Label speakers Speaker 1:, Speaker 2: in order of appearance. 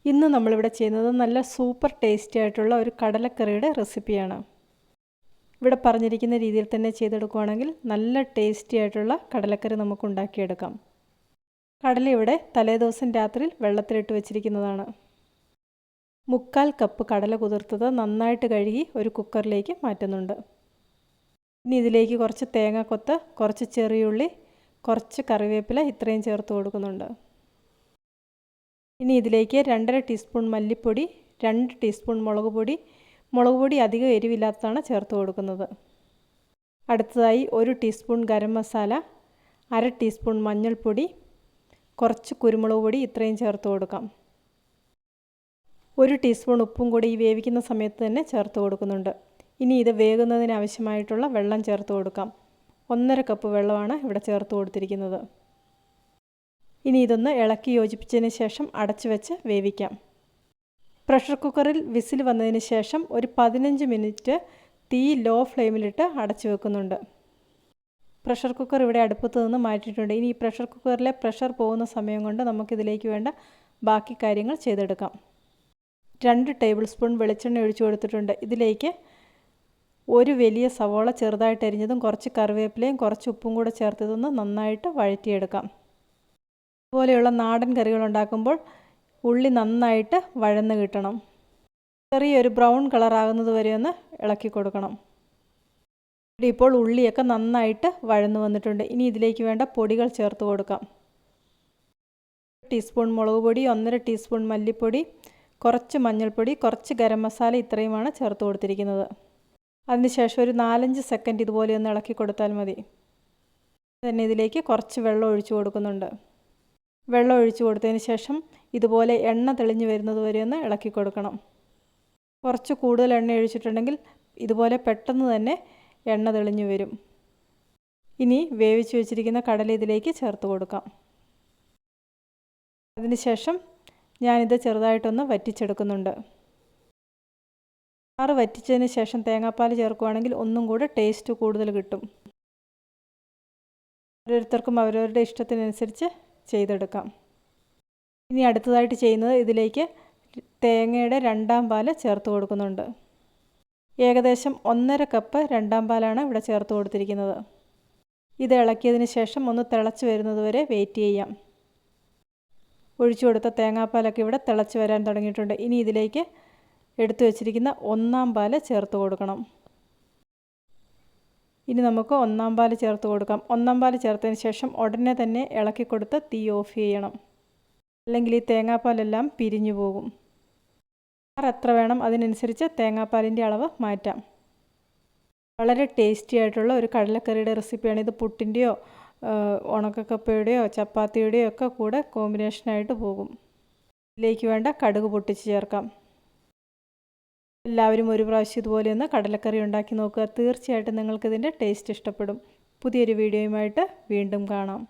Speaker 1: ഇന്ന് നമ്മളിവിടെ ചെയ്യുന്നത് നല്ല സൂപ്പർ ടേസ്റ്റി ആയിട്ടുള്ള ഒരു കടലക്കറിയുടെ റെസിപ്പിയാണ്. ഇവിടെ പറഞ്ഞിരിക്കുന്ന രീതിയിൽ തന്നെ ചെയ്തെടുക്കുകയാണെങ്കിൽ നല്ല ടേസ്റ്റി ആയിട്ടുള്ള കടലക്കറി നമുക്ക് ഉണ്ടാക്കിയെടുക്കാം. കടല ഇവിടെ തലേദിവസം രാത്രിയിൽ വെള്ളത്തിലിട്ട് വെച്ചിരിക്കുന്നതാണ്. 3/4 കപ്പ് കടല കുതിർത്തത് നന്നായിട്ട് കഴുകി ഒരു കുക്കറിലേക്ക് മാറ്റുന്നുണ്ട്. ഇനി ഇതിലേക്ക് കുറച്ച് തേങ്ങാക്കൊത്ത്, കുറച്ച് ചെറിയുള്ളി, കുറച്ച് കറിവേപ്പില ഇത്രയും ചേർത്ത് കൊടുക്കുന്നുണ്ട്. ഇനി ഇതിലേക്ക് 2.5 ടീസ്പൂൺ മല്ലിപ്പൊടി, 2 ടീസ്പൂൺ മുളക് പൊടി അധികം എരിവില്ലാത്തതാണ് ചേർത്ത് കൊടുക്കുന്നത്. അടുത്തതായി 1 ടീസ്പൂൺ ഗരം മസാല, 1/2 ടീസ്പൂൺ മഞ്ഞൾപ്പൊടി, കുറച്ച് കുരുമുളക് പൊടി ഇത്രയും ചേർത്ത് കൊടുക്കാം. 1 ടീസ്പൂൺ ഉപ്പും കൂടി ഈ വേവിക്കുന്ന സമയത്ത് തന്നെ ചേർത്ത് കൊടുക്കുന്നുണ്ട്. ഇനി ഇത് വേകുന്നതിന് ആവശ്യമായിട്ടുള്ള വെള്ളം ചേർത്ത് കൊടുക്കാം. 1.5 കപ്പ് വെള്ളമാണ് ഇവിടെ ചേർത്ത് കൊടുത്തിരിക്കുന്നത്. ഇനി ഇതൊന്ന് ഇളക്കി യോജിപ്പിച്ചതിന് ശേഷം അടച്ചു വെച്ച് വേവിക്കാം. പ്രഷർ കുക്കറിൽ വിസിൽ വന്നതിന് ശേഷം ഒരു 15 മിനിറ്റ് തീ ലോ ഫ്ലെയിമിലിട്ട് അടച്ചു വെക്കുന്നുണ്ട്. പ്രഷർ കുക്കർ ഇവിടെ അടുപ്പത്ത് നിന്ന് മാറ്റിയിട്ടുണ്ട്. ഇനി ഈ പ്രഷർ കുക്കറിലെ പ്രഷർ പോകുന്ന സമയം കൊണ്ട് നമുക്കിതിലേക്ക് വേണ്ട ബാക്കി കാര്യങ്ങൾ ചെയ്തെടുക്കാം. 2 ടേബിൾ സ്പൂൺ വെളിച്ചെണ്ണ ഒഴിച്ചു കൊടുത്തിട്ടുണ്ട്. ഇതിലേക്ക് ഒരു വലിയ സവോള ചെറുതായിട്ട് അരിഞ്ഞതും കുറച്ച് കറിവേപ്പിലയും കുറച്ച് ഉപ്പും കൂടെ ചേർത്തതൊന്ന് നന്നായിട്ട് വഴറ്റിയെടുക്കാം. ഇതുപോലെയുള്ള നാടൻ കറികൾ ഉണ്ടാക്കുമ്പോൾ ഉള്ളി നന്നായിട്ട് വഴന്ന് കിട്ടണം. ചെറിയൊരു ബ്രൗൺ കളറാകുന്നത് വരെ ഒന്ന് ഇളക്കി കൊടുക്കണം. ഇപ്പോൾ ഉള്ളിയൊക്കെ നന്നായിട്ട് വഴന്ന് വന്നിട്ടുണ്ട്. ഇനി ഇതിലേക്ക് വേണ്ട പൊടികൾ ചേർത്ത് കൊടുക്കാം. 1 ടീസ്പൂൺ മുളക് പൊടി, 1.5 ടീസ്പൂൺ മല്ലിപ്പൊടി, കുറച്ച് മഞ്ഞൾപ്പൊടി, കുറച്ച് ഗരം മസാല ഇത്രയുമാണ് ചേർത്ത് കൊടുത്തിരിക്കുന്നത്. അതിനുശേഷം ഒരു 4-5 സെക്കൻഡ് ഇതുപോലെ ഒന്ന് ഇളക്കി കൊടുത്താൽ മതി. തന്നെ ഇതിലേക്ക് കുറച്ച് വെള്ളം ഒഴിച്ചു കൊടുക്കുന്നുണ്ട്. വെള്ളം ഒഴിച്ചു കൊടുത്തതിന് ശേഷം ഇതുപോലെ എണ്ണ തെളിഞ്ഞു വരുന്നത് വരെ ഒന്ന് ഇളക്കി കൊടുക്കണം. കുറച്ച് കൂടുതൽ എണ്ണ ഒഴിച്ചിട്ടുണ്ടെങ്കിൽ ഇതുപോലെ പെട്ടെന്ന് തന്നെ എണ്ണ തെളിഞ്ഞു വരും. ഇനി വേവിച്ച് വെച്ചിരിക്കുന്ന കടല ഇതിലേക്ക് ചേർത്ത് കൊടുക്കാം. അതിനുശേഷം ഞാനിത് ചെറുതായിട്ടൊന്ന് വറ്റിച്ചെടുക്കുന്നുണ്ട്. ചാറ് വറ്റിച്ചതിന് ശേഷം തേങ്ങാപ്പാൽ ചേർക്കുകയാണെങ്കിൽ ഒന്നും കൂടെ ടേസ്റ്റ് കൂടുതൽ കിട്ടും. ഓരോരുത്തർക്കും അവരവരുടെ ഇഷ്ടത്തിനനുസരിച്ച് ചെയ്തെടുക്കാം. ഇനി അടുത്തതായിട്ട് ചെയ്യുന്നത് ഇതിലേക്ക് തേങ്ങയുടെ 2ാം പാല് ചേർത്ത് കൊടുക്കുന്നുണ്ട്. ഏകദേശം 1.5 കപ്പ് 2ാം പാലാണ് ഇവിടെ ചേർത്ത് കൊടുത്തിരിക്കുന്നത്. ഇത് ഇളക്കിയതിന് ശേഷം ഒന്ന് തിളച്ച് വരുന്നത് വരെ വെയിറ്റ് ചെയ്യാം. ഒഴിച്ചു കൊടുത്ത തേങ്ങാപ്പാലൊക്കെ ഇവിടെ തിളച്ച് വരാൻ തുടങ്ങിയിട്ടുണ്ട്. ഇനി ഇതിലേക്ക് എടുത്തു വച്ചിരിക്കുന്ന 1ാം പാല് ചേർത്ത് കൊടുക്കണം. ഇനി നമുക്ക് 1ാം പാല് ചേർത്ത് കൊടുക്കാം. 1ാം പാല് ചേർത്തതിന് ശേഷം ഉടനെ തന്നെ ഇളക്കി കൊടുത്ത് തീ ഓഫ് ചെയ്യണം. അല്ലെങ്കിൽ ഈ തേങ്ങാപ്പാലെല്ലാം പിരിഞ്ഞു പോകും. എത്ര വേണം അതിനനുസരിച്ച് തേങ്ങാപ്പാലിൻ്റെ അളവ് മാറ്റാം. വളരെ ടേസ്റ്റി ആയിട്ടുള്ള ഒരു കടലക്കറിയുടെ റെസിപ്പിയാണ് ഇത്. പുട്ടിൻ്റെയോ ഉണക്കക്കപ്പയുടെയോ ചപ്പാത്തിയുടെയോ ഒക്കെ കൂടെ കോമ്പിനേഷനായിട്ട് പോകും. ഇതിലേക്ക് വേണ്ട കടുക് പൊട്ടിച്ച് ചേർക്കാം. എല്ലാവരും ഒരു പ്രാവശ്യം ഇതുപോലെ ഒന്ന് കടലക്കറി ഉണ്ടാക്കി നോക്കുക. തീർച്ചയായിട്ടും നിങ്ങൾക്കിതിൻ്റെ ടേസ്റ്റ് ഇഷ്ടപ്പെടും. പുതിയൊരു വീഡിയോയുമായിട്ട് വീണ്ടും കാണാം.